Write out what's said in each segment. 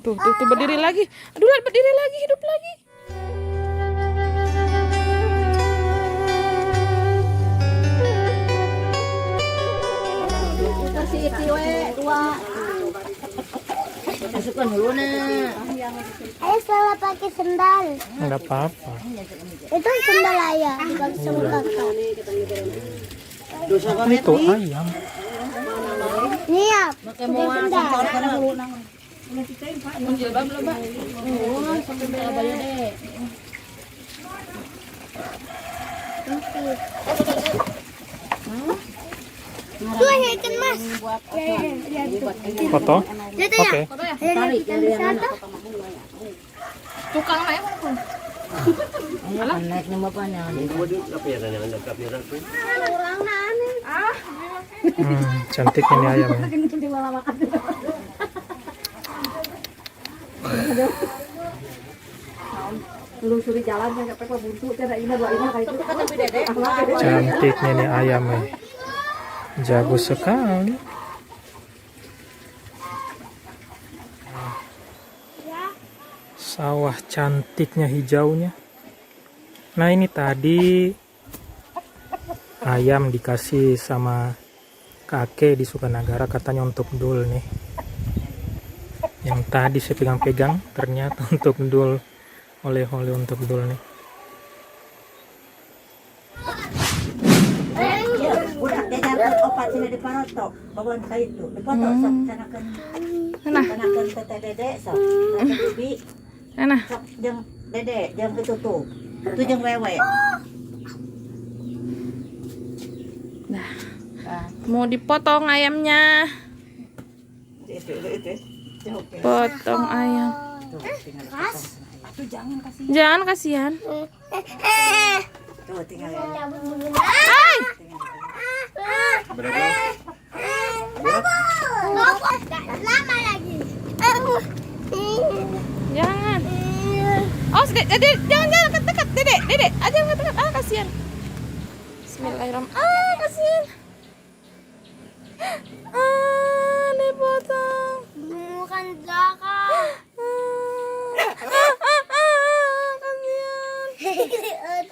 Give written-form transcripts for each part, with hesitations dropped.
Tuh berdiri lagi. Aduh, berdiri lagi, hidup lagi. Kasih kiwe dua. Masukkan dulu nah. Ayah salah pakai sendal. Enggak apa-apa. Itu sendal ayah, bukan sama kakak. Itu ayam. Nih ya, Pakai mau sendal karena dulu nang. Menjilbab belum, Mbak? Oh, sampai bayar deh. tuh ayah ikan mas. Foto? Lihat ya. Oke. Tarik dari sana. Tukang naik apa? Naiknya bapaknya. Orang nane. Cantik ini ayam ya. Telusuri jalan yang sampai ke buntu tidak ini dua ini kali itu. Cantiknya ini ayam ya. Jago sekali. Sawah cantiknya hijaunya. Nah ini tadi ayam dikasih sama kakek di Sukanagara, katanya untuk dul nih. Yang tadi saya pegang-pegang ternyata untuk dul, oleh-oleh untuk dul nih. Udah dia opat sini di paroto, bawaan kayu itu. Di foto sok canakan. Canakan teteh dedek sok. Teteh bibi. Nah, Sok jeung dedek, jeung itu tuh. Itu jeung wewe. nah, mau dipotong ayamnya. Itu. Potong ayam. Jangan kasihan. Tuh tinggal ya. Ay! Lama lagi. Jangan. Oh, jangan dekat, Dedek. Aja dekat. Ah, kasihan. Bismillahirrahmanirrahim. Ah, kasihan. Ah, dipotong. Bukan Zaka. Kasihan.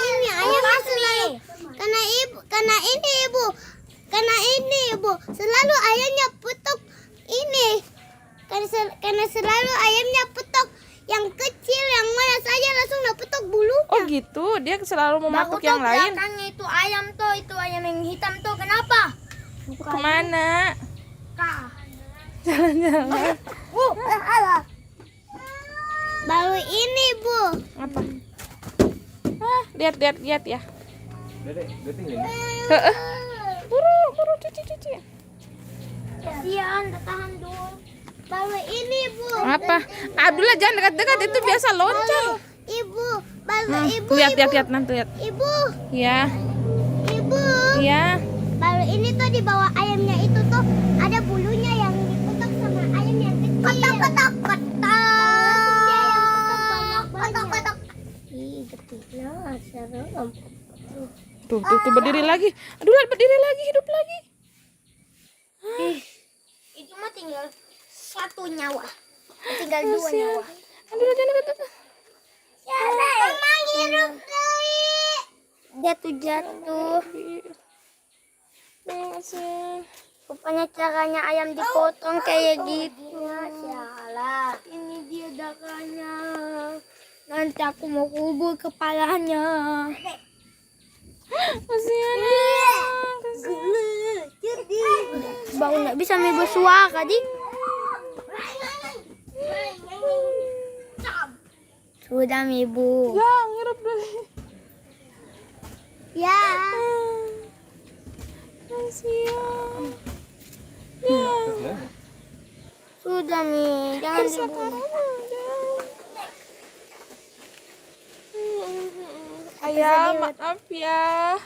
Ini ayam asli. Karena ini ibu. Selalu ayamnya putuk ini. Karena selalu ayamnya putuk yang kecil, yang mana saja langsung putuk bulunya. Oh gitu, dia selalu mematuk yang lain. Belakangnya itu ayam yang hitam tuh. Kenapa? Kemana? Kak. Jalan-jalan. Baru ini bu. Apa? Ah, lihat ya. Heeh. Buru cuci. Kasihan, tahan dulu. Baru ini bu. Apa? Abdullah jangan dekat-dekat, itu biasa loncat. Ibu, baru ibu. Lihat nanti lihat. Ibu, Ya. ibu. Ya. Baru ini tuh di bawah ayamnya itu tuh ada bulunya yang diputok sama ayam yang kecil. Kotak. Kotak. Ih, kecilnya serem. Tuh berdiri lagi. Aduh, berdiri lagi, hidup lagi. Itu mah tinggal satu nyawa. Tinggal dua nyawa. Aduh, jangan dekat. Mama hidup lagi. Dia tuh jatuh. Kasihan. Rupanya caranya ayam dipotong kayak gitu. Sialah. Ini dia dakanya. Nanti aku mau kubur kepalanya. Kasihan. Bau nggak bisa mi bersuara, Dik. Sudah mi bu. Ya, ngirup dulu. Ya. Kasihan. Ya. Sudah mi, jangan dibunuh. Ayah, maaf ya.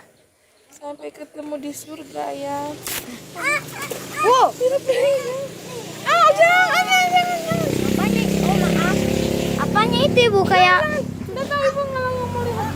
Sampai ketemu di surga ya. Wow. Ah, jangan. Apanya? Oh maaf. Apanya itu ibu kayak? Udah tahu ibu nggak mau lihat.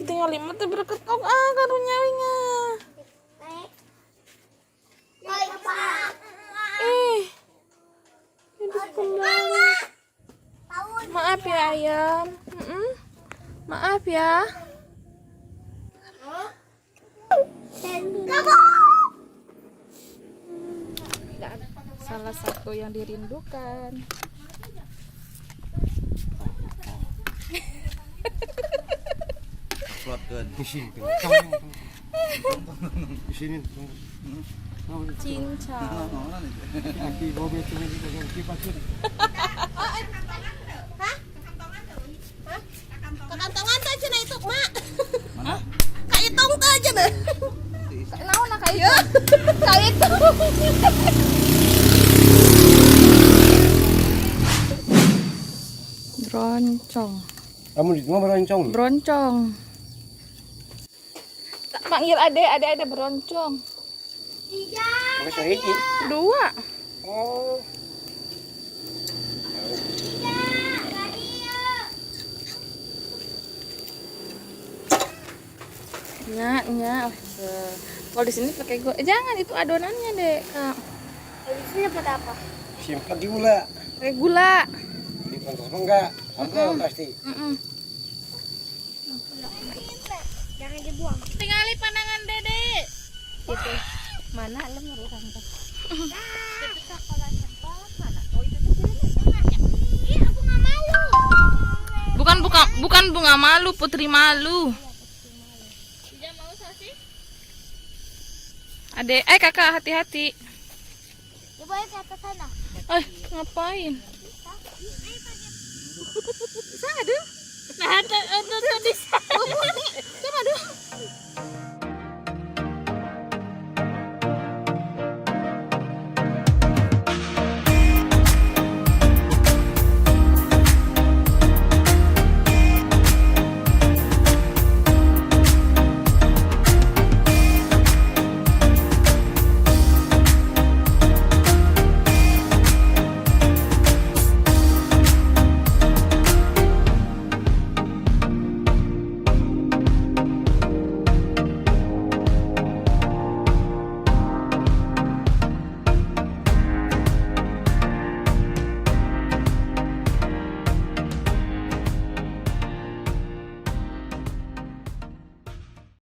Tinggal 5 teh berketok karunya winya. Hidup kembali. Maaf ya ayam. Maaf ya. Salah satu yang dirindukan. Cincau. Kantongan tuh aja itu mak. Kak hitung tuh aja deh. Naon kak itu? Kak itu. Broncong. Kamu di rumah beroncong? Broncong. Tak panggil adek ada beroncong. Masih hiji. 2. Oh. Nya. Kalau di sini pakai gula. Jangan itu adonannya, Dek, Kak. Di sini pakai apa? Simpan di gula. Pakai gula. Di pangkas enggak? Sambal pasti. Jangan dibuang. Tinggali pandangan Dede. Gitu. Mana lemur orang tuh? Bukan bunga malu, putri malu. Adek, kakak hati-hati. Coba ke atas sana. Ngapain? Bisa ada? Nah, ada.